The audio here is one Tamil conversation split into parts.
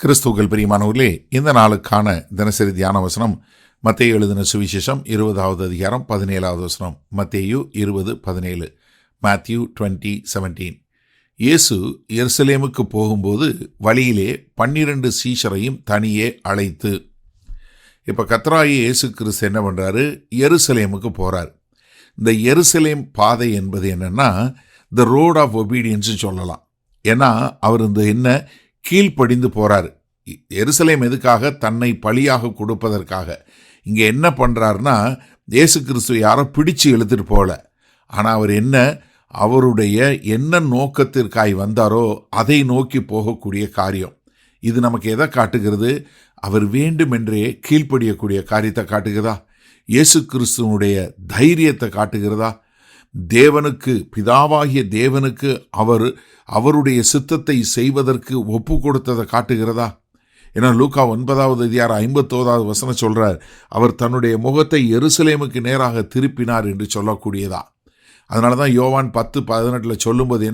கிறிஸ்துவுக்குள் பிரியமானவர்களே, இந்த நாளுக்கான தினசரி தியான வசனம் மத்தேயு எழுதின சுவிசேஷம் 20வது அதிகாரம் 17வது வசனம். மத்தேயு 20:17. Matthew 20:17. இயேசு எருசலேமுக்கு போகும்போது வழியிலே 12 சீஷரையும் தனியே அழைத்து. இப்போ கர்த்தராகிய இயேசு கிறிஸ்து என்ன பண்ணுறாரு? எருசலேமுக்கு போகிறார். இந்த எருசலேம் பாதை என்பது என்னன்னா த ரோட் ஆஃப் ஒபீடியன்ஸ்னு சொல்லலாம். ஏன்னா அவர் என்ன கீழ்ப்படிந்து போகிறார். எருசலேம் எதுக்காக? தன்னை பலியாக கொடுப்பதற்காக. இங்கே என்ன பண்ணுறாருன்னா, இயேசு கிறிஸ்து யாரோ பிடிச்சு இழுத்துட்டு போகல. ஆனால் அவர் அவருடைய என்ன நோக்கத்திற்காய் வந்தாரோ அதை நோக்கி போகக்கூடிய காரியம். இது நமக்கு எதை காட்டுகிறது? அவர் வேண்டுமென்றே கீழ்ப்படியக்கூடிய காரியத்தை காட்டுகிறதா? இயேசு கிறிஸ்துவனுடைய தைரியத்தை காட்டுகிறதா? தேவனுக்கு, பிதாவாகிய தேவனுக்கு அவருடைய சித்தத்தை செய்வதற்கு ஒப்பு கொடுத்ததை காட்டுகிறதா? ஏன்னா லூக்கா 9வது அதிகாரம் 51வது வசனம் சொல்றார், அவர் தன்னுடைய முகத்தை எருசலேமுக்கு நேராக திருப்பினார் என்று சொல்லக்கூடியதா. அதனால தான் யோவான் 10:18 சொல்லும்போது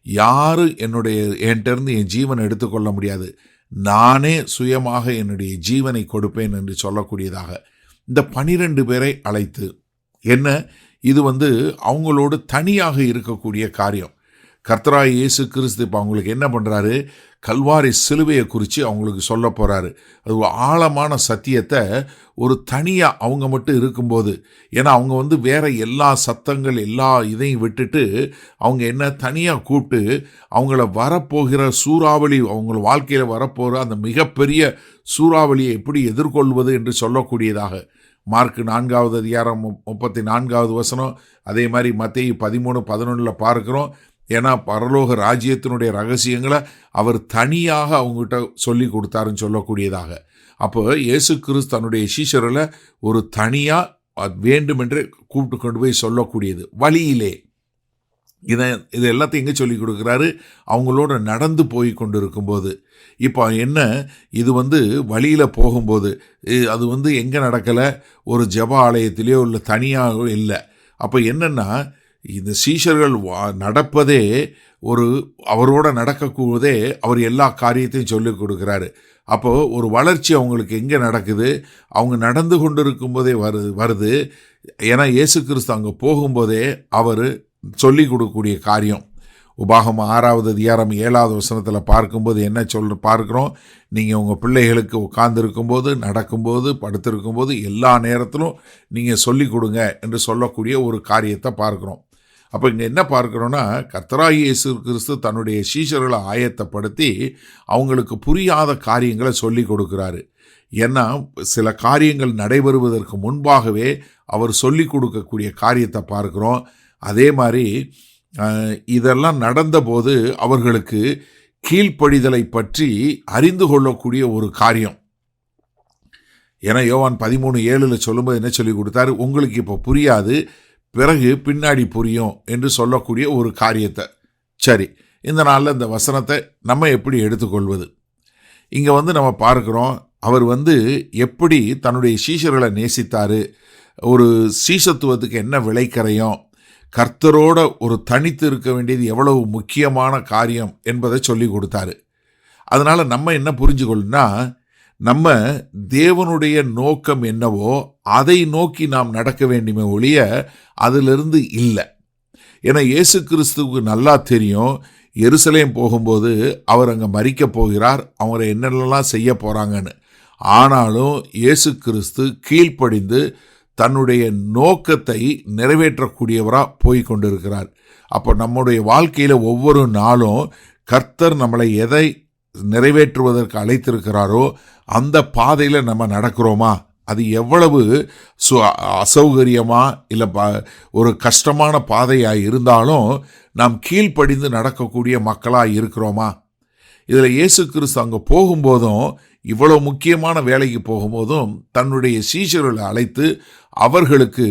யாரு என்கிட்டருந்து என் ஜீவனை எடுத்துக்கொள்ள முடியாது, நானே சுயமாக என்னுடைய ஜீவனை கொடுப்பேன் என்று சொல்லக்கூடியதாக இந்த 12 பேரை அழைத்து இது அவங்களோடு தனியாக இருக்கக்கூடிய காரியம். கர்த்தராகிய இயேசு கிறிஸ்து இப்போ அவங்களுக்கு என்ன பண்ணுறாரு? கல்வாரி சிலுவையை குறித்து அவங்களுக்கு சொல்ல போகிறாரு. அது ஒரு ஆழமான சத்தியத்தை ஒரு தனியாக அவங்க மட்டும் இருக்கும்போது, ஏன்னா அவங்க வேற எல்லா சத்தங்கள் எல்லா இதையும் விட்டுட்டு அவங்க தனியாக கூப்பிட்டு அவங்கள வரப்போகிற சூறாவளி, அவங்க வாழ்க்கையில் வரப்போகிற அந்த மிகப்பெரிய சூறாவளியை எப்படி எதிர்கொள்வது என்று சொல்லக்கூடியதாக. மார்க் 4வது அதிகாரம் 34வது வசனம், அதே மாதிரி மத்தேயு 13:11 பார்க்குறோம். ஏன்னா பரலோக ராஜ்யத்தினுடைய ரகசியங்களை அவர் தனியாக அவங்ககிட்ட சொல்லி கொடுத்தாருன்னு சொல்லக்கூடியதாக. அப்போ இயேசு கிறிஸ்து தன்னுடைய சீஷரில் ஒரு தனியாக வேண்டுமென்றே கூப்பிட்டு கொண்டு போய் சொல்லக்கூடியது. வழியிலே இது எல்லாத்தையும் எங்கே சொல்லி கொடுக்குறாரு? அவங்களோட நடந்து போய் கொண்டு இருக்கும்போது. இப்போ இது வழியில் போகும்போது அது எங்கே நடக்கலை? ஒரு ஜெப ஆலயத்திலேயோ இல்லை தனியாக இல்லை. அப்போ இந்த சீஷர்கள் நடப்பதே அவரோட நடக்கக்கூடதே அவர் எல்லா காரியத்தையும் சொல்லி கொடுக்குறாரு. அப்போது ஒரு வளர்ச்சி அவங்களுக்கு எங்கே நடக்குது? அவங்க நடந்து கொண்டு இருக்கும்போதே வருது. ஏன்னா இயேசு கிறிஸ்து அங்கே போகும்போதே அவர் சொல்லி கொடுக்கக்கூடிய காரியம். உபாகமம் 6வது அதிகாரம் 7வது வசனத்தில் பார்க்கும்போது பார்க்குறோம், நீங்கள் உங்கள் பிள்ளைகளுக்கு உட்கார்ந்துருக்கும்போது, நடக்கும்போது, படுத்திருக்கும்போது எல்லா நேரத்திலும் நீங்கள் சொல்லி கொடுங்க என்று சொல்லக்கூடிய ஒரு காரியத்தை பார்க்குறோம். அப்போ இங்கே என்ன பார்க்குறோன்னா, கர்த்தராகிய இயேசு கிறிஸ்து தன்னுடைய சீஷர்களை ஆயத்தப்படுத்தி அவங்களுக்கு புரியாத காரியங்களை சொல்லி கொடுக்குறாரு. ஏன்னா சில காரியங்கள் நடைபெறுவதற்கு முன்பாகவே அவர் சொல்லி கொடுக்கக்கூடிய காரியத்தை பார்க்குறோம். அதே மாதிரி இதெல்லாம் நடந்தபோது அவர்களுக்கு கீழ்ப்படிதலை பற்றி அறிந்து கொள்ளக்கூடிய ஒரு காரியம். ஏன்னா யோவான் 13:7 சொல்லும்போது என்ன சொல்லி கொடுத்தாரு? உங்களுக்கு இப்போ புரியாது, பிறகு பின்னாடி புரியும் என்று சொல்லக்கூடிய ஒரு காரியத்தை. சரி, இந்த நாளில் இந்த வசனத்தை நம்ம எப்படி எடுத்துக்கொள்வது? இங்கே நம்ம பார்க்குறோம், அவர் எப்படி தன்னுடைய சீஷர்களை நேசித்தார், ஒரு சீஷத்துவத்துக்கு என்ன விளைக்கரையும், கர்த்தரோட ஒரு தனித்து இருக்க வேண்டியது எவ்வளவு முக்கியமான காரியம் என்பதை சொல்லி கொடுத்தாரு. அதனால் நம்ம என்ன புரிஞ்சுக்கொள்ளணும்னா, நம்ம தேவனுடைய நோக்கம் என்னவோ அதை நோக்கி நாம் நடக்க வேண்டுமே ஒழிய அதிலிருந்து இல்லை. ஏன்னா இயேசு கிறிஸ்துவுக்கு நல்லா தெரியும், எருசலேம் போகும்போது அவர் அங்கே மரிக்க போகிறார், அவரை என்னென்னலாம் செய்ய போகிறாங்கன்னு. ஆனாலும் இயேசு கிறிஸ்து கீழ்ப்படிந்து தன்னுடைய நோக்கத்தை நிறைவேற்றக்கூடியவராக போய் கொண்டிருக்கிறார். அப்போ நம்முடைய வாழ்க்கையில் ஒவ்வொரு நாளும் கர்த்தர் நம்மளை எதை நிறைவேற்றுவதற்கு அழைத்திருக்கிறாரோ அந்த பாதையில் நம்ம நடக்கிறோமா? அது எவ்வளவு அசௌகரியமாக இல்லை ஒரு கஷ்டமான பாதையாக இருந்தாலும் நாம் கீழ்ப்படிந்து நடக்கக்கூடிய மக்களாக இருக்கிறோமா? இதில் இயேசு கிறிஸ்து அங்கே போகும்போதும், இவ்வளோ முக்கியமான வேலைக்கு போகும்போதும் தன்னுடைய சீஷர்களை அழைத்து அவர்களுக்கு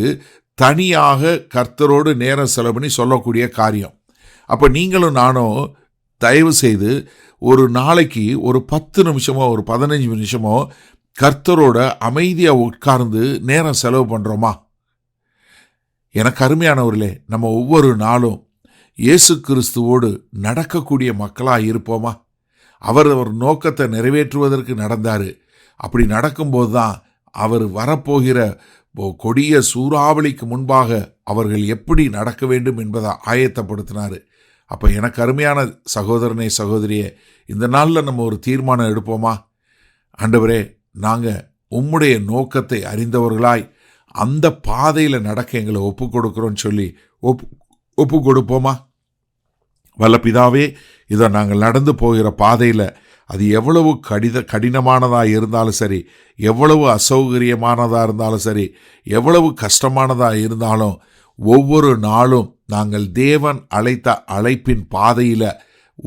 தனியாக கர்த்தரோடு நேரம் செலவு பண்ணி சொல்லக்கூடிய காரியம். அப்போ நீங்களும் நானும் தயவு செய்து ஒரு நாளைக்கு ஒரு 10 நிமிஷமோ ஒரு 15 நிமிஷமோ கர்த்தரோட அமைதியாக உட்கார்ந்து நேரம் செலவு பண்ணுறோமா? எனக்கு அருமையானவர்களே, நம்ம ஒவ்வொரு நாளும் இயேசு கிறிஸ்துவோடு நடக்கக்கூடிய மக்களாக இருப்போமா? அவர் நோக்கத்தை நிறைவேற்றுவதற்கு நடந்தார். அப்படி நடக்கும்போது தான் அவர் வரப்போகிற கொடிய சூறாவளிக்கு முன்பாக அவர்கள் எப்படி நடக்க வேண்டும் என்பதை ஆயத்தப்படுத்தினார். அப்போ எனக்கு அருமையான சகோதரனே சகோதரியே, இந்த நாளில் நம்ம ஒரு தீர்மானம் எடுப்போமா? ஆண்டவரே, நாங்கள் உம்முடைய நோக்கத்தை அறிந்தவர்களாய் அந்த பாதையில் நடக்க எங்களை ஒப்பு கொடுக்குறோன்னு சொல்லி ஒப்பு கொடுப்போமா? வல்ல பிதாவே, இதை நாங்கள் நடந்து போகிற பாதையில் அது எவ்வளவு கடினமானதாக இருந்தாலும் சரி, எவ்வளவு அசௌகரியமானதாக இருந்தாலும் சரி, எவ்வளவு கஷ்டமானதாக இருந்தாலும் ஒவ்வொரு நாளும் நாங்கள் தேவன் அழைத்த அழைப்பின் பாதையில்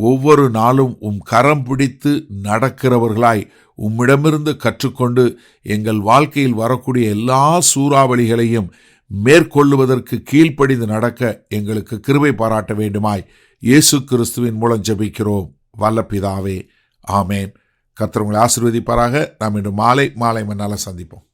ஒவ்வொரு நாளும் கரம் பிடித்து நடக்கிறவர்களாய் உம்மிடமிருந்து கற்றுக்கொண்டு எங்கள் வாழ்க்கையில் வரக்கூடிய எல்லா சூறாவளிகளையும் மேற்கொள்ளுவதற்கு கீழ்ப்படிந்து நடக்க எங்களுக்கு கிருபை பாராட்ட வேண்டுமாய் இயேசு கிறிஸ்துவின் மூலம் ஜெபிக்கிறோம் வல்ல பிதாவே, ஆமேன். கர்த்தர் உங்களை ஆசீர்வதிப்பாராக. நாம் இன்று மாலை மன்னால சந்திப்போம்.